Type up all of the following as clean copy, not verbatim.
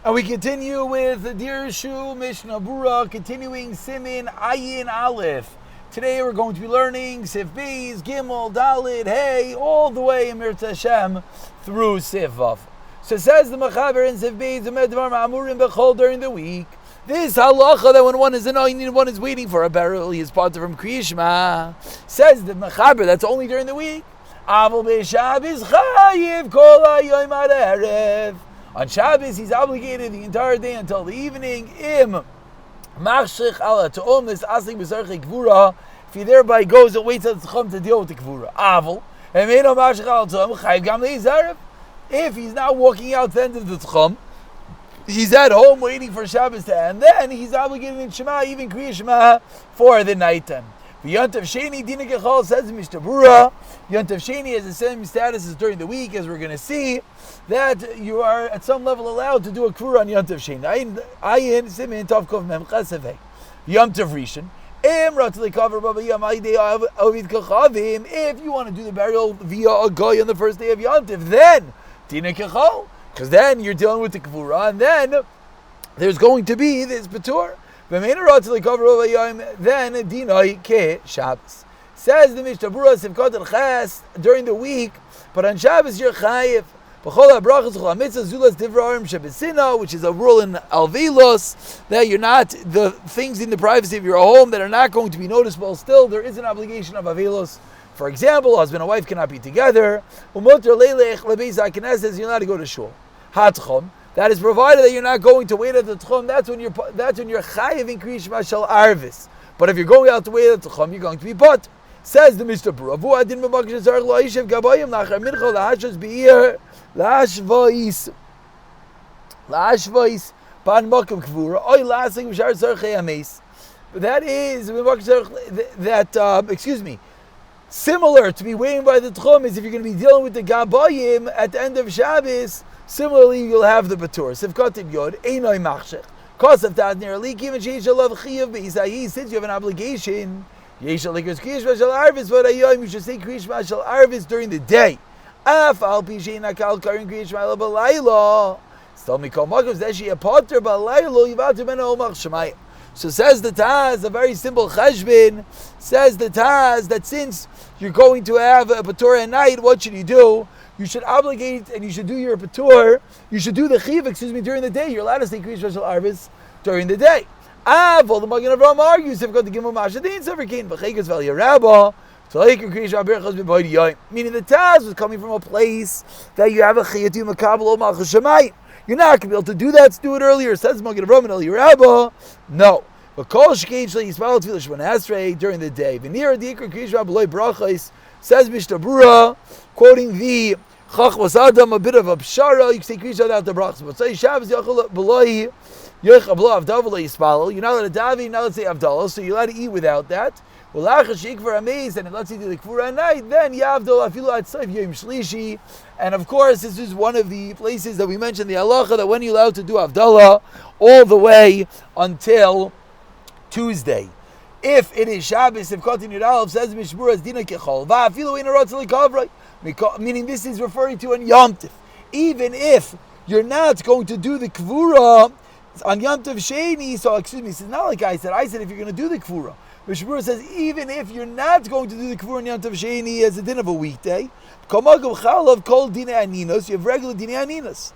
And we continue with Dirshu Mishnah Berurah, continuing Siman Ayin Aleph. Today we're going to be learning Sif Beis, Gimel, Dalid, Hey, all the way in Mirta Hashem through Sif Vav. So says the Mechaber in Sif Beis, Medvar Ma'amurim Bechol during the week. This halacha that when one is annoying and one is waiting for a burial, he is part from Kriyishma. Says the Mechaber, that's only during the week. Aval B'Shabbos Chayiv Kol HaYom Ad Erev. On Shabbos, he's obligated the entire day until the evening. Im machshich ala to'om this asik b'zarchei kvura. If he thereby goes and waits at the tzchum to deal with the kvura. Aval emeino machshich ala to'om chayiv gam le'izaref. If he's not walking out to the end of the tzchum, he's at home waiting for Shabbos to end. Then he's obligated in Shema, even Kriya Shema, for the night time. Yontav Sheni Dina Kechol says Mishnah Berurah. Yontav Sheni has the same status as during the week, as we're going to see, that you are at some level allowed to do a kvura on Yontav Sheni. Ayin Siman Tov Kov Mem Chesevei. Yontav Rishon. If you want to do the burial via a guy on the first day of Yontav, then Dina Kechol, because then you're dealing with the kvura, and then there's going to be this patur. Then dinoi ke Shabbos. Says the Mishnah Berurah Sivkot al Ches during the week, but on Shabbos you're chayiv. Which is a rule in Alvilos that you're not, the things in the privacy of your home that are not going to be noticeable. Still, there is an obligation of Alvilos. For example, husband and wife cannot be together. You're allowed to go to shul. Hatchom. That is provided that you're not going to wait at the tchum. That's when you're chayiv in Kriya Shema shel arvis. But if you're going out to wait at the tchum, you're going to be pot. Says the Mishnah Berurah, Vu adin b'makdash zarech lo yishev gabayim lachar mincha lahashos be'ir lashvais pan makom kvura oy lasing b'shar zarechei ames. That is similar to be waiting by the tchum is if you're going to be dealing with the gabayim at the end of Shabbos. Similarly, you'll have the Batur. Sivkotim Yod, Einoi Machshech. Cause of that, nearly, given Sheishalav Chiyav Be'isai, since you have an obligation, Yeishalikers Kriyishma Shal Arvis, but Ayom, you should say Kriyishma Shal Arvis during the day. Af Al Pishin Akal Karin Kriyishma Balayla. Still, Mikol Makom, Zeshi Apotter Balaylo, Yivatu Meno Omach Shemayim. So says the Taz, a very simple cheshbin, says the Taz that since you're going to have a Batur at night, what should you do? You should obligate and you should do your patur. You should do the chiv, during the day. You're allowed to say Kriya Shema Arvis during the day. Avol, the Magen Avraham argues, if got the Gimel Mashadin, so everything, but Chekas Val Yerabah, so like Kriya Shema Berurah B'Bodi Yoim. Meaning the Taz was coming from a place that you have a Chiyatu Makabel O Malchus Shemayim. You're not going to be able to do that. Let's do it earlier. Says Magen Avraham and El Yerabah. No. But Kol Shkein Shli Yisrael Tefillah Shemona Esrei during the day. V'nira Dikra Kriya Shema B'Loi Brachos, says Mishnah Berurah, quoting the Chachmas Adam, a bit of a pshara. You can say Kriya without the brachas. But say Shabbos Yachol B'Loi Yechablo Avdavla Yispalo. You're not allowed to daven, you're not allowed to say Avdallah, so you're allowed to eat without that. Well, Lachashik for Amaze, and let's say do the Kvura at night. Then Yavdol Afilu At Saif Yom Shlishi. And of course, this is one of the places that we mentioned the halacha that when you're allowed to do Avdallah all the way until Tuesday. If it is Shabbos, if Kotin Yudalov says Mishmur as Dina Kechol, Va'afilu in a Rotzali Kavroi. Meaning this is referring to an Yom Tov. Even if you're not going to do the Kvura on Yom Tov Sheni, so it's not like I said if you're going to do the Kvura. Mishmur says even if you're not going to do the Kvura on Yom Tov Sheni as a din of a weekday, Kamagam Chalav Kol Dina Aninos, you have regular Dina Aninos.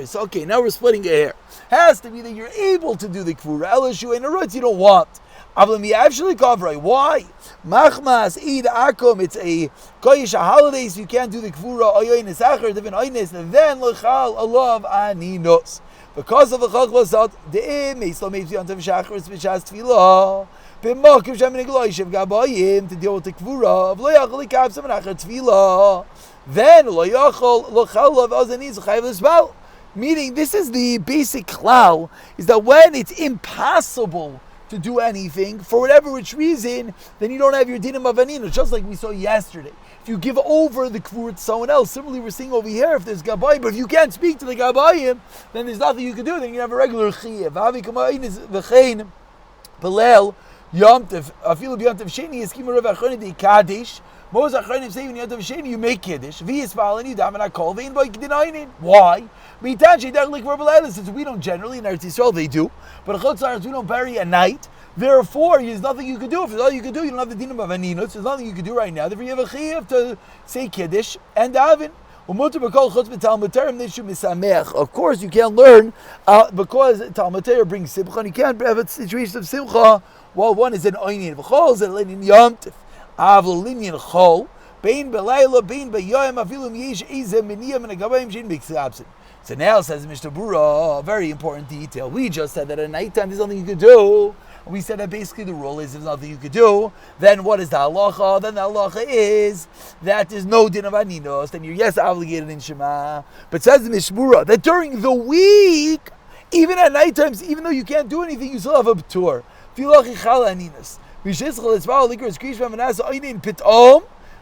So okay, now we're splitting a hair. Has to be that you're able to do the Kvura. Elishu and Arutz you don't want. Why? Machmas Eid Akum, it's a Koyish holiday, so you can't do the Kvura, Oyoin Isachar, Divin Oynes, and then Lechal Alav Aninos. Because of the Chachlasat, De'im, Meislo Meivzi Antav Shachris, Vishas Tfilah, B'mokim Shemin Egloishev Gabayim, to deal with the Kvura, of Loyachal Ikab Samanachar Tfilah, then Loyachal Lechal Alav Azaniz, Chayiv L'Sbal. Meaning, this is the basic klal, is that when it's impossible to do anything, for whatever which reason, then you don't have your dinim of anina, just like we saw yesterday. If you give over the kvur to someone else, similarly we're seeing over here, if there's gabayim, but if you can't speak to the gabayim, then there's nothing you can do, then you have a regular chiyah. V'avi k'ma'in is v'chein, Belel, Yom Tov, afilu b'Yom Tov Sheni, Yeskim Rav Achronim di Kaddish, Most Achronim say when Yom Tov Sheni you make Kiddush, V'yispal and you daven HaKol, V'yin Bo Yikdinainin. Why? Since we don't generally, in Eretz Yisrael they do, but in Chutz La'aretz we don't bury at night. Therefore, there's nothing you could do. If there's nothing you could do, you don't have the dinam of aninus. There's nothing you could do right now. Therefore, you have a chiyuv to say Kiddush and daven. Of course, you can't learn because Talmud Torah brings simcha, and you can't have a situation of simcha while one is in oinin v'chol, is in yom tif. Avlo linyan chol, bein belayla, bein beyoyim, avilum yesh izem miniyam and agabayim shin b'ksabsin. So now says Mishnah Berurah, a very important detail. We just said that at nighttime there's nothing you could do. We said that basically the rule is there's nothing you could do. Then what is the halacha? Then the halacha is that there's no din of aninos. Then you're obligated in Shema. But says the Mishnah Berurah that during the week, even at night times, even though you can't do anything, you still have a b'tur.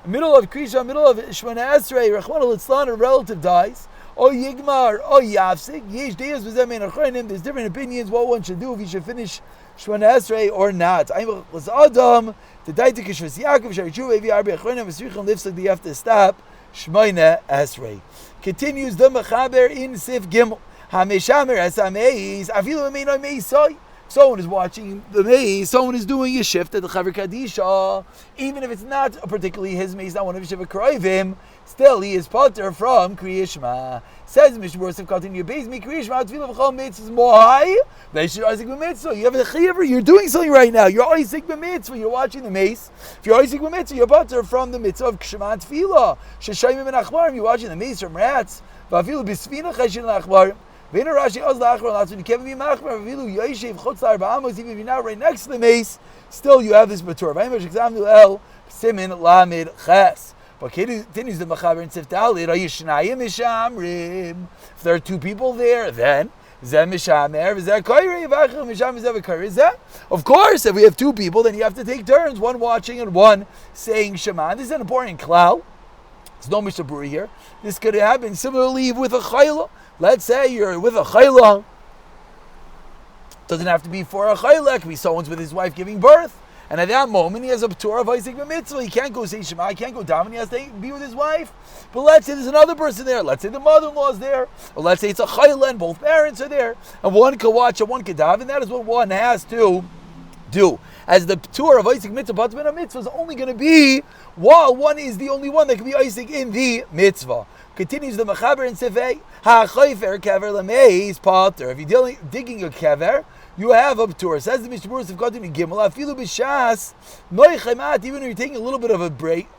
Middle of Krisha, middle of Shemana Esrei, Rachmana Litzlan, a relative dies. O Yigmar, O Yafsik, Yesh Deus V'Zemein Achronim. There's different opinions what one should do if he should finish Shemana Esrei or not. I'm was Adam to die to Kishvas Yaakov Sharichu Evi Arbi Achronim V'Srichim Lifsik. You have to stop Shemana Esrei. Continues the Mechaber in Sif Gimel. Hameshamer Esameis Afilu Emeino Meisoi. Someone is watching the maze, someone is doing a shift at the Chaver Kadisha, even if it's not particularly his maze, not one of his Shiva Kroivim, still he is potter from Kriya Shema. Says Mishnah Berurah, continue base me Kriya Shema, Tefillah V'chol Mitzvahs Mohai, Ve'eshir Isaac B'Mitzvah. You have a Chaver, you're doing something right now. You're Isaac B'Mitzvah, you're watching the maze. If you're Isaac B'Mitzvah, you're potter from the Mitzvah of Shema Tefillah. Sheshayim Ben Achbarim, you're watching the maze from rats. Va'afilu B'Sfina Cheshin Achbarim. Even if you're now right next to the mace, still you have this matur. Siman Lamid Ches. But continues the Mechaber and Siftalit. If there are two people there, then of course, if we have two people, then you have to take turns, one watching and one saying Shema. This is an important klal. There's no Mishnah Berurah here. This could happen similarly with a chayla. Let's say you're with a chayla. Doesn't have to be for a chayla. It could be someone's with his wife giving birth. And at that moment, he has a p'tur of Isaac b'mitzvah. He can't go say Shema. He can't go down. He has to be with his wife. But let's say there's another person there. Let's say the mother-in-law is there. Or let's say it's a chayla and both parents are there. And one could watch and one could daven. That is what one has to do. As the p'tur of Isaac mitzvah, but mitzvah is only going to be while one is the only one that can be Isaac in the mitzvah. Continues the Mechaber and Sefei, ha-chayfer kever lemeiz pater. If you're digging a kever, you have a p'tur. Says the Mishnah Berurah, Sifkatin Gimel, afilu b'shas, noichemat, even when you're taking a little bit of a break,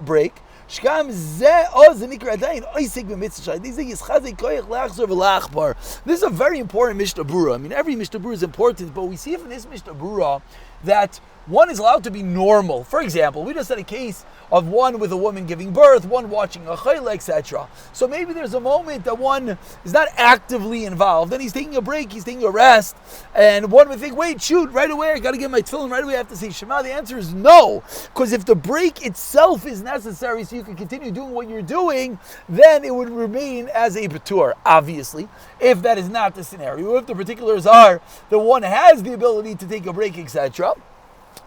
shkam zeh oz nikra adayin Isaac b'mitzvah. These are yischazei koyach lachzor v'lachbar. This is a very important Mishnah Berurah. I mean, every Mishnah Berurah is important, but we see from this Mishnah Berurah that one is allowed to be normal. For example, we just had a case of one with a woman giving birth, one watching a chayla, etc. So maybe there's a moment that one is not actively involved, and he's taking a break, he's taking a rest, and one would think, wait, shoot, right away, I got to get my tefillin, right away I have to say Shema. The answer is no, because if the break itself is necessary so you can continue doing what you're doing, then it would remain as a patur, obviously. If that is not the scenario, if the particulars are that one has the ability to take a break, etc.,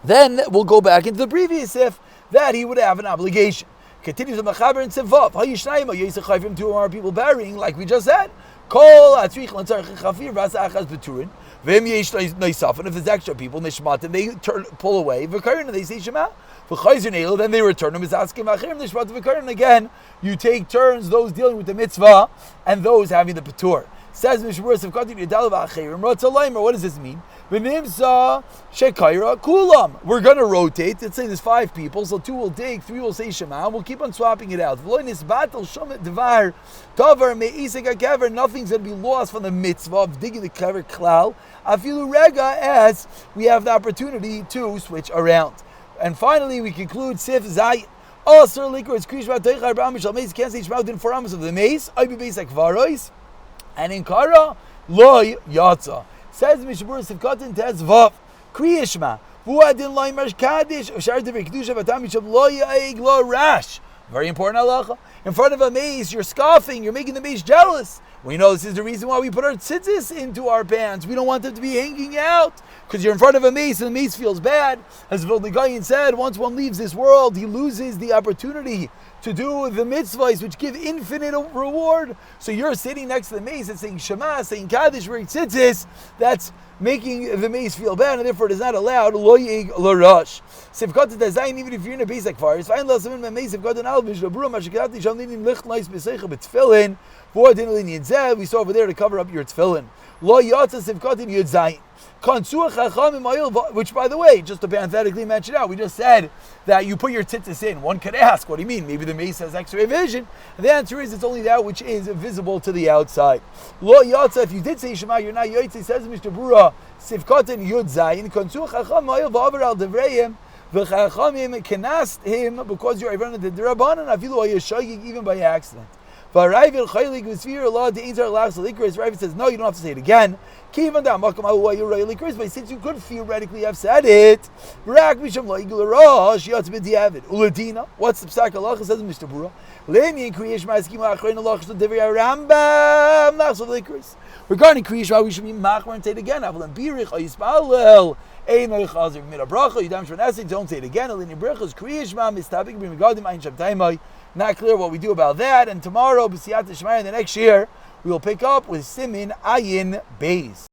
then we'll go back into the previous if that he would have an obligation. Continues the Mechaber and Sevav. Hayishnayim Yisachayim, two more people burying, like we just said. Kol Atzrich Lantzarch Chafir Vasa Achaz Beturin. Vim Yesh Noisaf. And if there's extra people, Nishmatim, they pull away. V'karin, they say Shema. V'chayzer Neil, then they return them. Asking Vachirim Nishmatim V'karin. Again, you take turns, those dealing with the mitzvah and those having the Petur. Says Mishnah Berurah, what does this mean? We're going to rotate. Let's say there's 5 people, so 2 will dig, 3 will say Shema, and we'll keep on swapping it out. Nothing's going to be lost from the mitzvah of digging the kever klal. Afilu rega, as we have the opportunity to switch around. And finally, we conclude Sif Zayin. Also, liquor is Krishma Teichar B'Amish Al-Meiz, can't say Shema within 4 amos of the maze. I be basic varois. And in Kara, loy yatsa. Says Mishnah Berurah Sivkatin Tez Vav Kriya Shema Vuadin loy Marsh Kaddish Ushar Devei Kedusha Vatam Misham loy Yaig lo Rash. Very important halacha. In front of a mace, you're scoffing. You're making the mace jealous. We know this is the reason why we put our tzitzis into our pants. We don't want them to be hanging out because you're in front of a mace and the mace feels bad. As Vilna Gaon said, once one leaves this world, he loses the opportunity to do the mitzvahs which give infinite reward. So you're sitting next to the mace and saying Shema, saying Kaddish, wearing tzitzis. That's making the mace feel bad, and therefore it is not allowed. Lo yig lo rosh. Sivkot dezayin, even if you're in a base like fire. It's fine. Lasamin my mace. Sivkot an al Mishnah Berurah mashikati shalinin licht nice beseicha betfilin. For dinalin yidzeh. We saw over there to cover up your tefillin. Lo yatsa sivkotin yudzayin. Which, by the way, just to parenthetically mention out, we just said that you put your tzitzis in. One could ask, what do you mean? Maybe the mace has X-ray vision. And the answer is, it's only that which is visible to the outside. Lo yatsa, if you did say Shema, you're not yotze, says Mishnah Berurah, sivkotin yud zayin, konsu chacham ma'il v'aver al devreim, v'chachamim kenast him, because you're even the derabanan, afilu ayashayik, even by accident. But Rav says, no, you don't have to say it again. But since you could theoretically have said it, what's the psak halacha? Says Mishnah Berurah. Regarding Kriya Shema, we should be machmer and say it again. Don't say it again. Not clear what we do about that. And tomorrow, b'siyat Shema, the next year, we will pick up with Siman Ayin Beis.